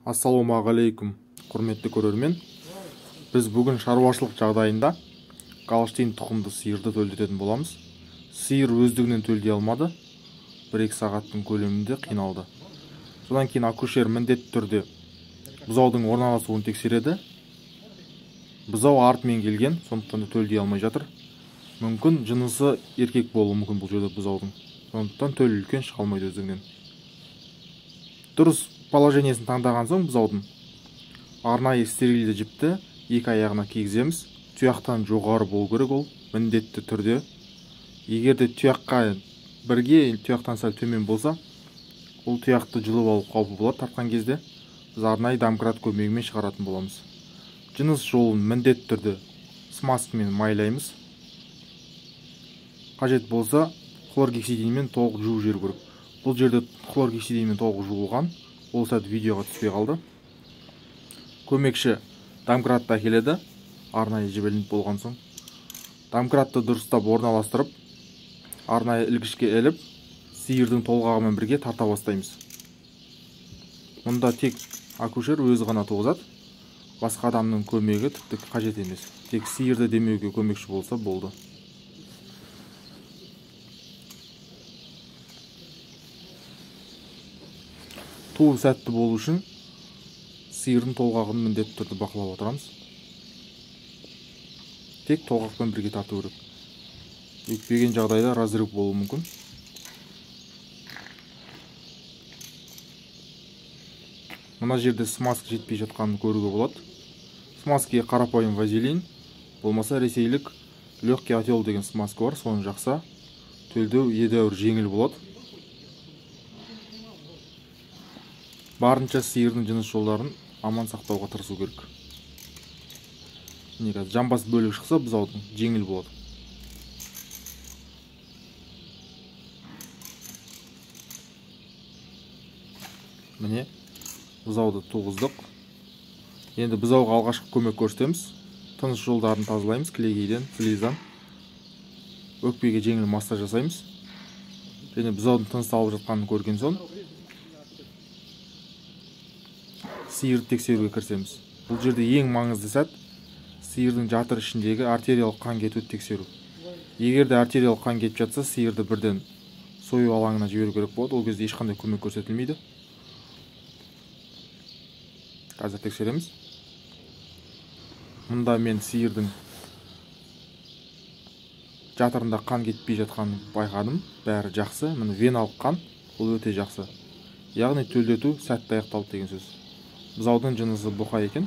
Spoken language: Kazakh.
Ассалаумағалейкум, құрметті көрермен. Біз бүгін шаруашылық жағдайында Голштейн тұқымды сиырды төлдететін боламыз. Сиыр өздігінен төлдей алмады, 1-2 сағаттың көлемінде қиналды. Содан кейін акушер міндетті түрде бұзаудың орналасуын тексереді. Бұзау артымен келген, сондықтан төлдей алмай жатыр. Мүмкін жынысы еркек болуы мүмкін бұл жерде бұзаудың. Сондықтан төл үлкен шыға алмайды өздігінен. Дұрыс положениесін таңдаған соң бұзаудың арнайы стерильді жіпті 2 аяғына кигіземіз. Тұяқтан жоғары болу керек, ол міндетті түрде. Егерде тұяққа бірге, тұяқтан сәл төмен болса, ол тұяқты жұлып алу қаупі болады. Тартқан кезде біз арнайы домкрат көмегімен шығаратын боламыз. Жыныс жолын міндетті түрде смазкамен майлаймыз. Қажет болса хлоргексидинмен толық жуу жер керек. Бұл жерде хлоргексидинмен толық жуылған, ол сәт видеоға түспей қалды. Көмекші домкратты әкеледі, арнайы жіберіліп болған соң. Домкратты дұрыстап орналастырып, арнайы ілгішке іліп, сиырдың толғағымен бірге тарта бастаймыз. Мұнда тек акушер өзі ғана туғызады, басқа адамның көмегі тіпті қажет емес. Тек сиырды демеуге көмекші болса болды. Туу сәтті болу үшін сиырдың толғағын міндетті түрде бақылап отырамыз. Тек толғақпен бірге тарту керек. Өйтпеген жағдайда разрыв болуы мүмкін. Мына жерде смазка жетпей жатқанын көруге болады. Смазкаға қарапайым вазелин, болмаса ресейлік легкий отел деген смазка бар, соны жақса төлдеу едәуір жеңіл болады. Барынша сиырдың жыныс жолдарын аман сақтауға тырысу керек. Жамбас бөлік шықса бұзаудың жеңіл болады. Міне бұзауды туғыздық. Енді бұзауға алғашқы көмек көрсетеміз. Тыныс жолдарын тазалаймыз, кілегейден, флиздан. Өкпеге жеңіл массаж жасаймыз. Және бұзаудың тыныс алып жатқанын көрген соң сиырды тексеруге кірісеміз. Бұл жерде ең маңызды сәт сиырдың жатыр ішіндегі артериялық қан кетуді тексеру. Егерде артериялық қан кетіп жатса, сиырды бірден сою алаңына жіберу керек болады. Ол кезде ешқандай көмек көрсетілмейді. Қазір тексереміз. Мұнда мен сиырдың жатырында қан кетпей жатқанын байқадым. Бәрі жақсы. Міне веналық қан, ол өте жақсы. Яғни төлдету сәтті аяқталды деген сөз. Бұзаудың жынысы бұқа екен.